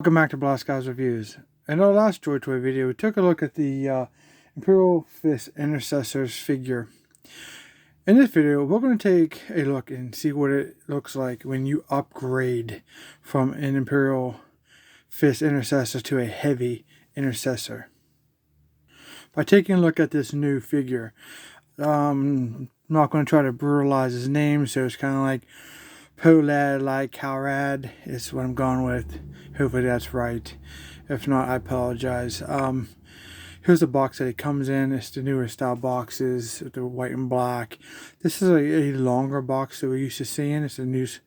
Welcome back to Blast Guys Reviews. In our last Joytoy video, we took a look at the Imperial Fist Intercessor's figure. In this video, we're going to take a look and see what it looks like when you upgrade from an Imperial Fist Intercessor to a Heavy Intercessor. By taking a look at this new figure, I'm not going to try to brutalize his name, so it's kind of like Polad, Lycalrad is what I'm going with. Hopefully that's right. If not, I apologize. Here's the box that it comes in. It's the newer style boxes, the white and black. This is a longer box that we're used to seeing. It's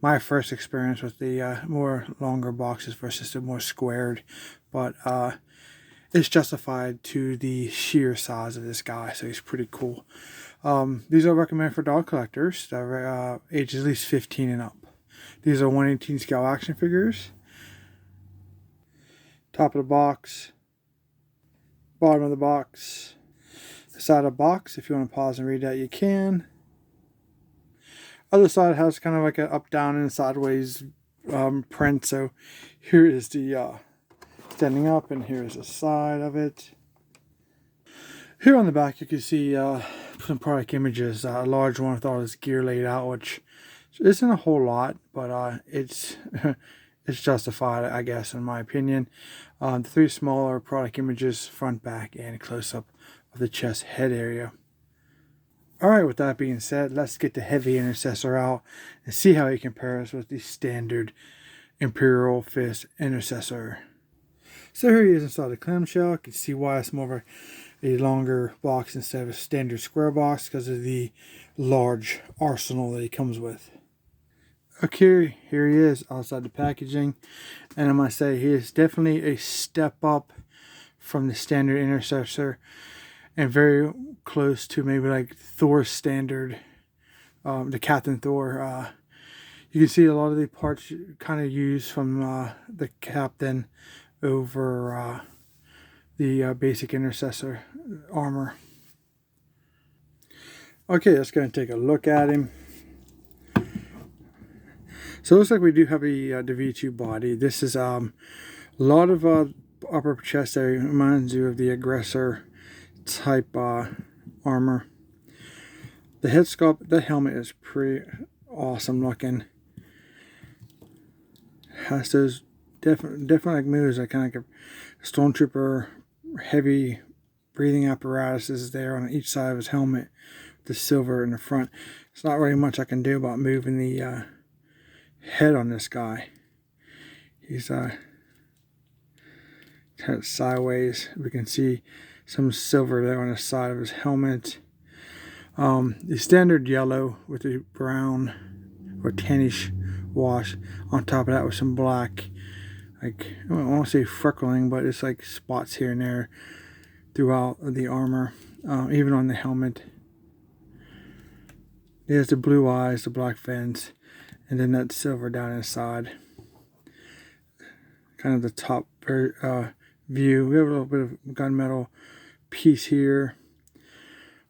my first experience with the more longer boxes versus the more squared. But it's justified to the sheer size of this guy, so he's pretty cool. These are recommended for dog collectors that are ages at least 15 and up. These are 1/18 scale action figures. Top of the box, bottom of the box, the side of the box. If you want to pause and read that, you can. Other side has kind of like an up, down, and sideways print. So here is the standing up, and here is the side of it. Here on the back, you can see some product images. A large one with all this gear laid out, which isn't a whole lot, but it's it's justified, I guess, in my opinion. The three smaller product images, front, back, and close-up of the chest head area. Alright, with that being said, let's get the Heavy Intercessor out and see how he compares with the standard Imperial Fist Intercessor. So here he is inside the clamshell. You can see why it's more of a longer box instead of a standard square box because of the large arsenal that he comes with. Okay, here he is outside the packaging, and I must say he is definitely a step up from the standard Intercessor and very close to maybe like Thor's standard, the Captain Thor. You can see a lot of the parts kind of used from the Captain over the basic Intercessor armor. Okay, let's go and take a look at him. So it looks like we do have the V2 body. This is a lot of upper chest area. Reminds you of the Aggressor type armor. The head sculpt, the helmet is pretty awesome looking. Has those different like moves, like kind of like a stormtrooper heavy breathing apparatus is there on each side of his helmet. The silver in the front. It's not really much I can do about moving the head on this guy. He's kind of sideways. We can see some silver there on the side of his helmet. The standard yellow with the brown or tannish wash on top of that with some black, like, I don't want to say freckling, but it's like spots here and there throughout the armor, even on the helmet. There's the blue eyes, the black fins, and then that silver down inside. Kind of the top view. We have a little bit of gunmetal piece here.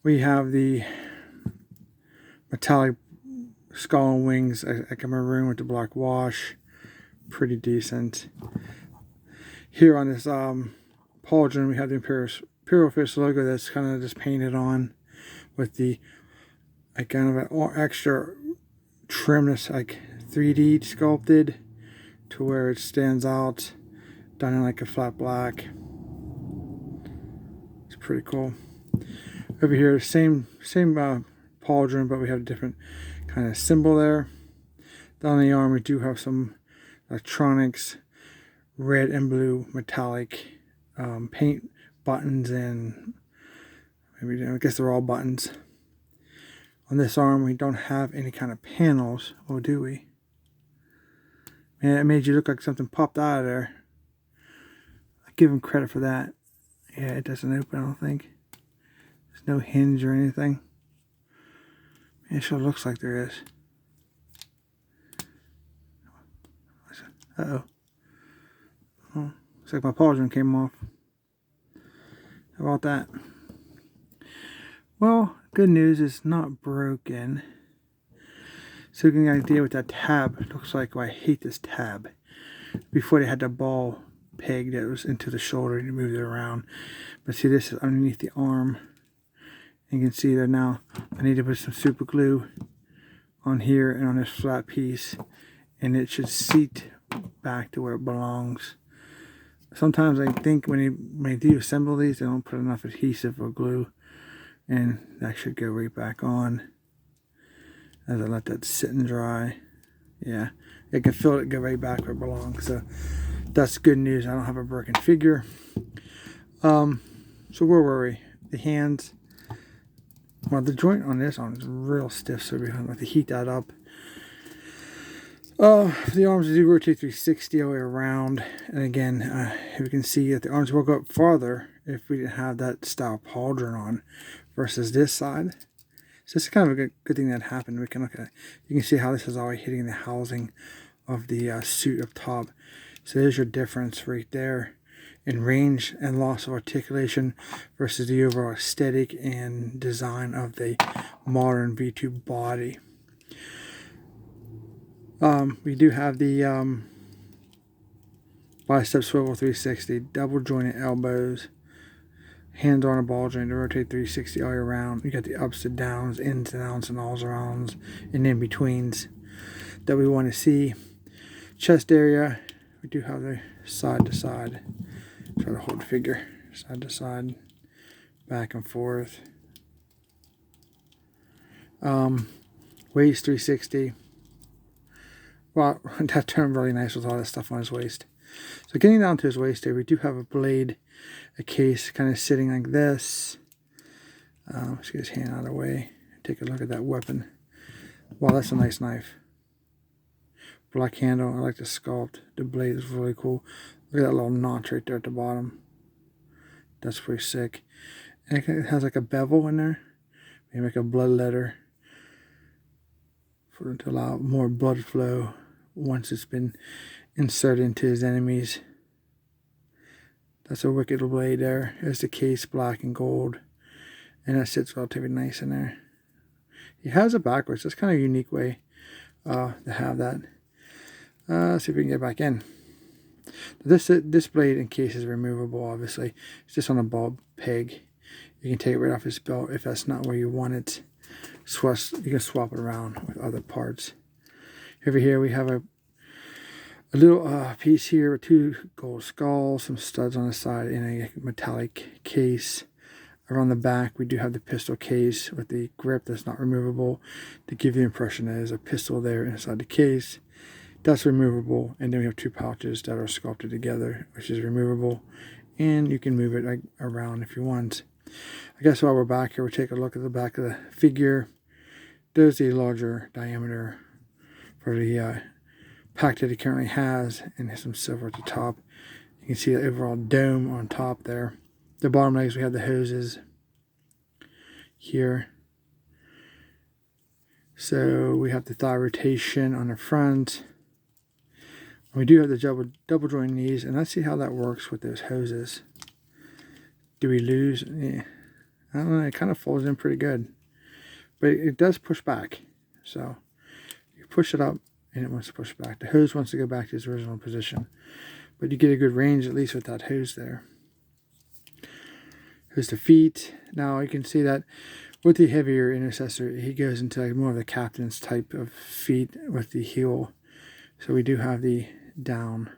We have the metallic skull and wings, like a maroon with the black wash. Pretty decent. Here on this pauldron, we have the Imperial Fist logo that's kind of just painted on with the like kind of an extra trimness, like 3D sculpted to where it stands out, done in like a flat black. It's pretty cool. Over here, same pauldron, but we have a different kind of symbol there. Down the arm, we do have some electronics, red and blue metallic paint buttons, and maybe I guess they're all buttons. On this arm, we don't have any kind of panels, or do we? Man, it made you look like something popped out of there. I give him credit for that. Yeah, it doesn't open, I don't think. There's no hinge or anything. Man, it sure looks like there is. Uh-oh. Oh, looks like my pauldron came off. How about that? Well, good news, it's not broken. So you can get an idea what that tab looks like. Oh, I hate this tab. Before they had the ball peg that was into the shoulder and you moved it around. But see, this is underneath the arm. You can see there now. I need to put some super glue on here and on this flat piece, and it should seat back to where it belongs. Sometimes I think when they do assemble these, they don't put enough adhesive or glue, and that should go right back on as I let that sit and dry. Yeah, I can feel it go right back where it belongs. So that's good news. I don't have a broken figure. So where were we? The hands. Well, the joint on this arm is real stiff, so we're going to have to heat that up. The arms do rotate 360 all the way around, and again, we can see that the arms will go up farther if we didn't have that style pauldron on versus this side. So this is kind of a good thing that happened. We can look at it. You can see how this is already hitting the housing of the suit up top. So there's your difference right there in range and loss of articulation versus the overall aesthetic and design of the modern V2 body. We do have the bicep swivel 360, double jointed elbows, hands on a ball joint to rotate 360 all the way around. You got the ups and downs, ins and outs and alls arounds and in betweens that we want to see. Chest area, we do have the side to side. Try to hold figure side to side, back and forth. Waist 360. Well, that turned really nice with all that stuff on his waist. So getting down to his waist there, we do have a blade, a case kind of sitting like this. Let's get his hand out of the way. Take a look at that weapon. Wow, that's a nice knife. Black handle. I like the sculpt. The blade is really cool. Look at that little notch right there at the bottom. That's pretty sick. And it has like a bevel in there. Maybe like a blood letter for it to allow more blood flow once it's been inserted into his enemies. That's a wicked blade there. There's the case, black and gold. And that sits relatively nice in there. He has it backwards. That's kind of a unique way to have that. Let's see if we can get back in. This blade and case is removable, obviously. It's just on a ball peg. You can take it right off his belt if that's not where you want it. You can swap it around with other parts. Over here we have a little piece here with two gold skulls, some studs on the side, and a metallic case. Around the back we do have the pistol case with the grip that's not removable to give you the impression that there's a pistol there inside the case. That's removable, and then we have two pouches that are sculpted together, which is removable, and you can move it like around if you want. I guess while we're back here, we'll take a look at the back of the figure. There's the larger diameter for the pack that he currently has, and there's some silver at the top. You can see the overall dome on top there. The bottom legs, we have the hoses here. So we have the thigh rotation on the front. We do have the double joint knees, and let's see how that works with those hoses. Do we lose? Yeah. I don't know, it kind of folds in pretty good. But it does push back. So you push it up and it wants to push back. The hose wants to go back to its original position. But you get a good range at least with that hose there. Here's the feet. Now you can see that with the heavier Intercessor, he goes into like more of the captain's type of feet with the heel. So we do have the down,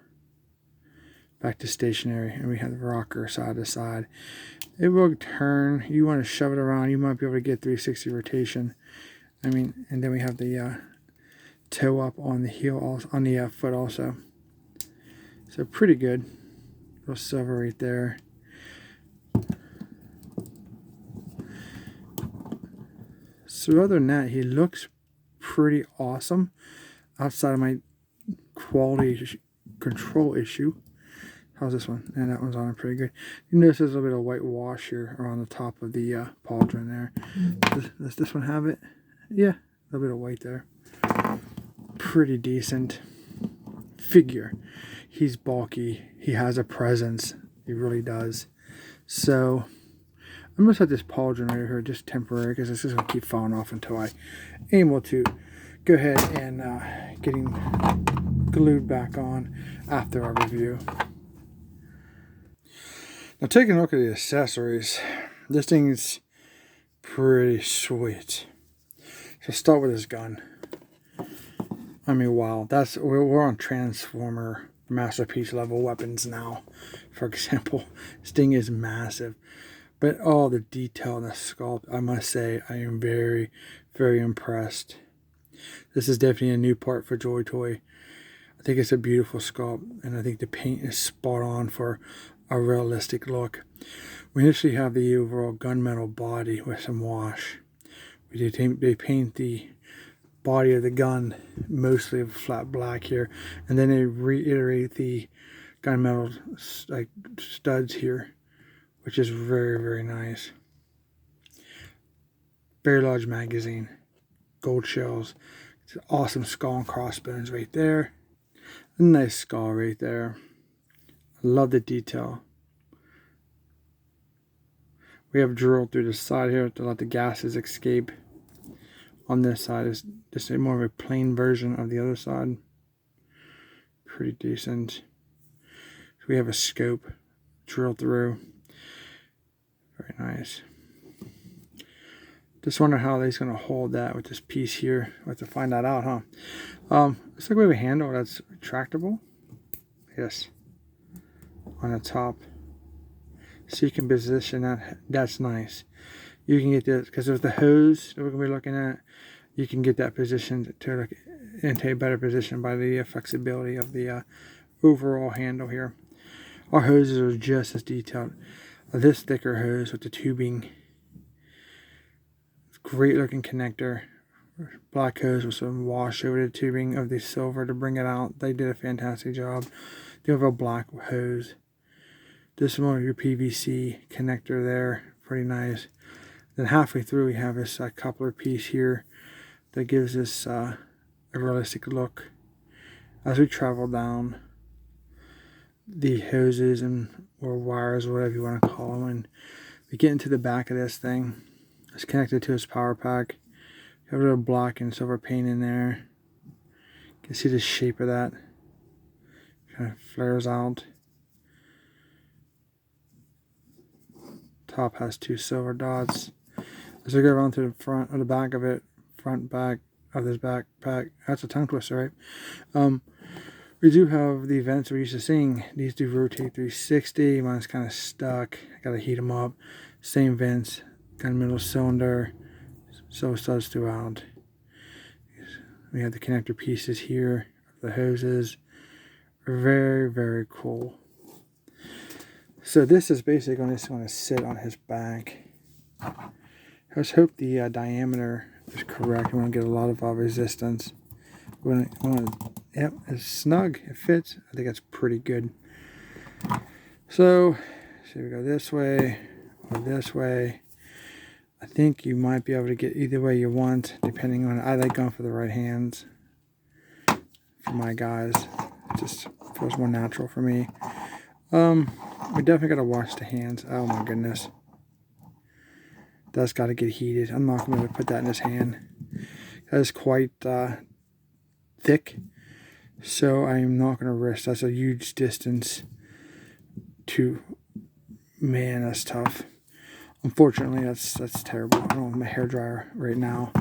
back to stationary, and we have the rocker side to side. It will turn. You want to shove it around, you might be able to get 360 rotation. I mean, and then we have the toe up on the heel, also, on the foot also. So pretty good. Little silver right there. So other than that, he looks pretty awesome. Outside of my quality control issue. How's this one? And that one's on pretty good. You notice there's a little bit of white wash here around the top of the pauldron there. Does this one have it? Yeah, a little bit of white there. Pretty decent figure. He's bulky. He has a presence. He really does. So I'm going to set this pauldron right here just temporary because this is going to keep falling off until I am able to go ahead and getting glued back on after our review. Now taking a look at the accessories, this thing is pretty sweet. So start with this gun. I mean, wow, we're on Transformer masterpiece level weapons now. For example, this thing is massive, but all the detail in the sculpt, I must say, I am very, very impressed. This is definitely a new part for Joytoy. I think it's a beautiful sculpt, and I think the paint is spot on for a realistic look. We initially have the overall gunmetal body with some wash. They paint the body of the gun mostly of flat black here, and then they reiterate the gunmetal like studs here, which is very, very nice. Very large magazine, gold shells. It's an awesome skull and crossbones right there. A nice skull right there. I love the detail. We have drilled through the side here to let the gases escape. On this side is just more of a plain version of the other side. Pretty decent. So we have a scope drilled through. Very nice. Just wonder how he's going to hold that with this piece here. We'll have to find that out, huh? Looks like we have a handle that's retractable. Yes. On the top. So you can position that. That's nice. You can get this, because with the hose that we're going to be looking at, you can get that positioned to look into a better position by the flexibility of the overall handle here. Our hoses are just as detailed. This thicker hose with the tubing. Great looking connector. Black hose with some wash over the tubing of the silver to bring it out. They did a fantastic job. The overall black hose. This one with your PVC connector there. Pretty nice. Then halfway through we have this coupler piece here that gives us a realistic look as we travel down the hoses and or wires, whatever you want to call them, and we get into the back of this thing. It's connected to its power pack. You have a little black and silver paint in there. You can see the shape of that. Kind of flares out. Top has two silver dots. As we go around to the front or the back of it, front back of this backpack, that's a tongue twister, right? We do have the vents we're used to seeing. These do rotate 360. Mine's kind of stuck. I gotta heat them up. Same vents, kind of middle cylinder, so studs throughout. We have the connector pieces here, the hoses. Very, very cool. So this is basically going to sit on his back. Let's hope the diameter is correct. We want to get a lot of resistance. Yep, it's snug. It fits. I think that's pretty good. So we go this way or this way. I think you might be able to get either way you want, depending on. I like going for the right hands. For my guys, it just feels more natural for me. We definitely got to wash the hands. Oh my goodness. That's got to get heated. I'm not going to put that in his hand. That is quite thick. So I'm not going to risk. That's a huge distance to... Man, that's tough. Unfortunately, that's terrible. I don't have my hairdryer right now.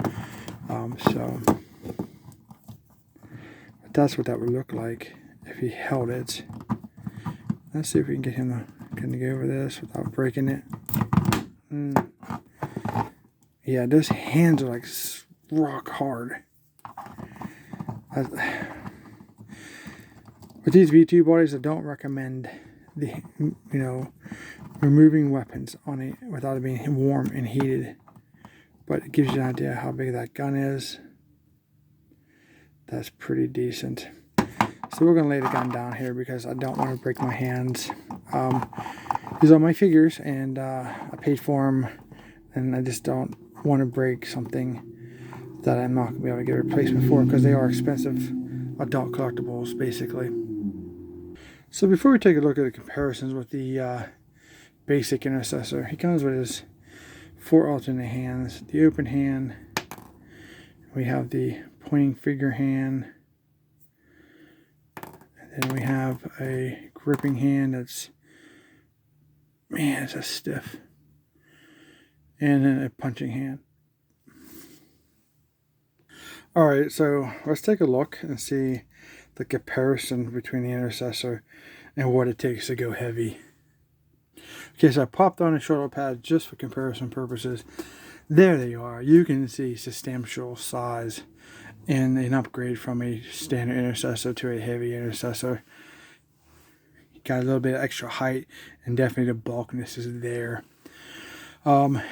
But that's what that would look like if he held it. Let's see if we can get him to go over this without breaking it. Yeah, those hands are like rock hard. With these V2 bodies, I don't recommend removing weapons on it without it being warm and heated. But it gives you an idea how big that gun is. That's pretty decent. So we're going to lay the gun down here because I don't want to break my hands. These are my figures, and I paid for them, and I just don't want to break something that I'm not going to be able to get a replacement for because they are expensive adult collectibles, basically. So before we take a look at the comparisons with the basic Intercessor, he comes with his 4 alternate hands. The open hand, we have the pointing figure hand, Then we have a gripping hand that's, man, it's just stiff. And then a punching hand. Alright, so let's take a look and see the comparison between the Intercessor and what it takes to go heavy. Okay, so I popped on a shoulder pad just for comparison purposes. There they are. You can see substantial size and an upgrade from a standard Intercessor to a heavy Intercessor. Got a little bit of extra height, and definitely the bulkiness is there. The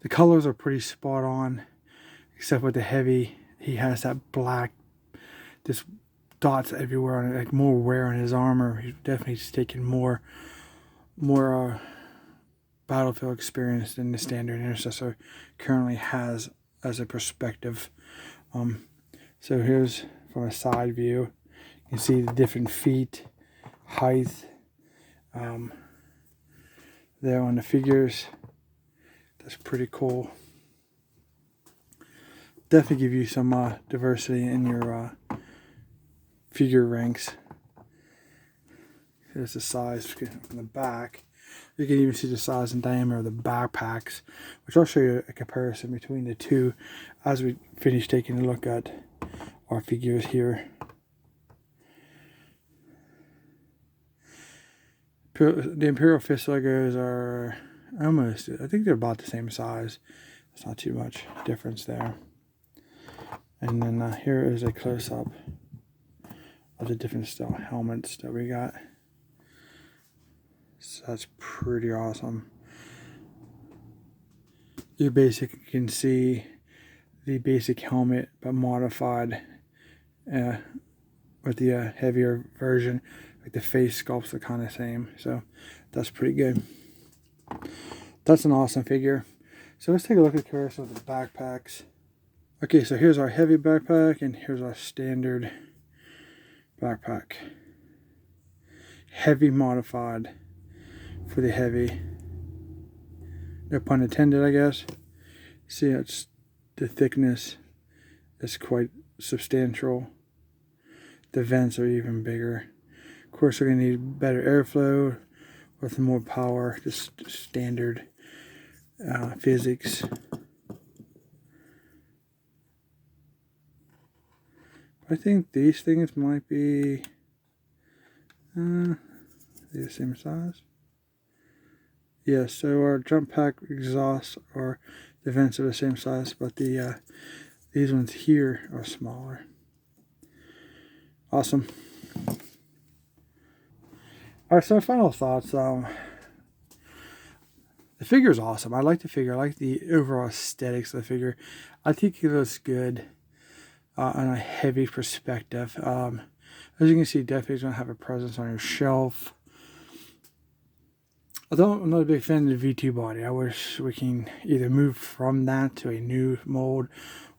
colors are pretty spot on, except with the heavy. He has that black, just dots everywhere on it, like more wear on his armor. He's definitely just taking more battlefield experience than the standard Intercessor currently has as a perspective. So here's from a side view. You can see the different feet, height, there on the figures. That's pretty cool. Definitely give you some diversity in your figure ranks. Here's the size from the back. You can even see the size and diameter of the backpacks, which I'll show you a comparison between the two as we finish taking a look at our figures here. The Imperial fist Legos are almost, I think they're about the same size. It's not too much difference there. And then here is a close-up of the different style helmets that we got. So that's pretty awesome. You basically can see the basic helmet but modified with the heavier version. Like the face sculpts are kind of the same, so that's pretty good. That's an awesome figure. So let's take a look at the comparison with the backpacks. Okay, so here's our heavy backpack and here's our standard backpack. Heavy modified for the heavy. No pun intended, I guess. See, it's the thickness is quite substantial. The vents are even bigger. Of course, we're going to need better airflow with more power, just standard physics. I think these things might be the same size. Yes, so our jump pack exhausts are the vents are the same size, but the these ones here are smaller. Awesome. Alright, so final thoughts. The figure is awesome. I like the figure. I like the overall aesthetics of the figure. I think it looks good on a heavy perspective. As you can see, definitely is going to have a presence on your shelf. Although I'm not a big fan of the V2 body, I wish we can either move from that to a new mold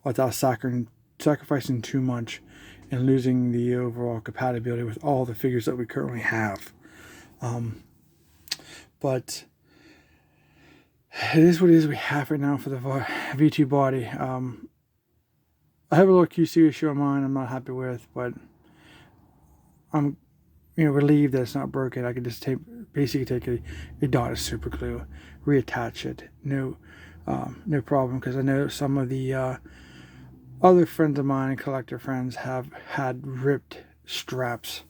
without sacrificing too much and losing the overall compatibility with all the figures that we currently have. But it is what it is we have right now for the V2 body. I have a little QC issue on mine I'm not happy with, but I'm relieved that it's not broken. I can just basically take a dotted super glue, reattach it, no problem, because I know some of the other friends of mine and collector friends have had ripped straps.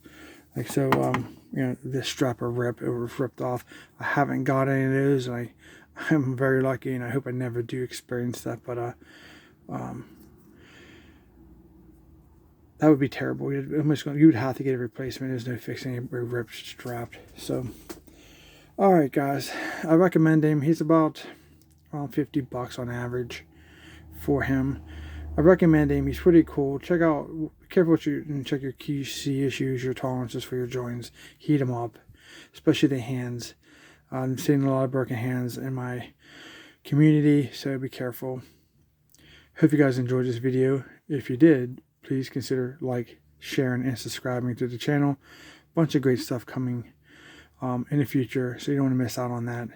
Like so, this strap it was ripped off. I haven't got any of those, and I'm very lucky, and I hope I never do experience that, but that would be terrible. You'd have to get a replacement. There's no fixing a ripped strap. So, alright guys, I recommend him. He's about around $50 on average for him. I recommend him. He's pretty cool. Check out, be careful what and check your QC issues, your tolerances for your joints. Heat them up, especially the hands. I'm seeing a lot of broken hands in my community, so be careful. Hope you guys enjoyed this video. If you did, please consider sharing, and subscribing to the channel. Bunch of great stuff coming in the future, so you don't want to miss out on that.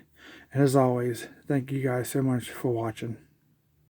And as always, thank you guys so much for watching.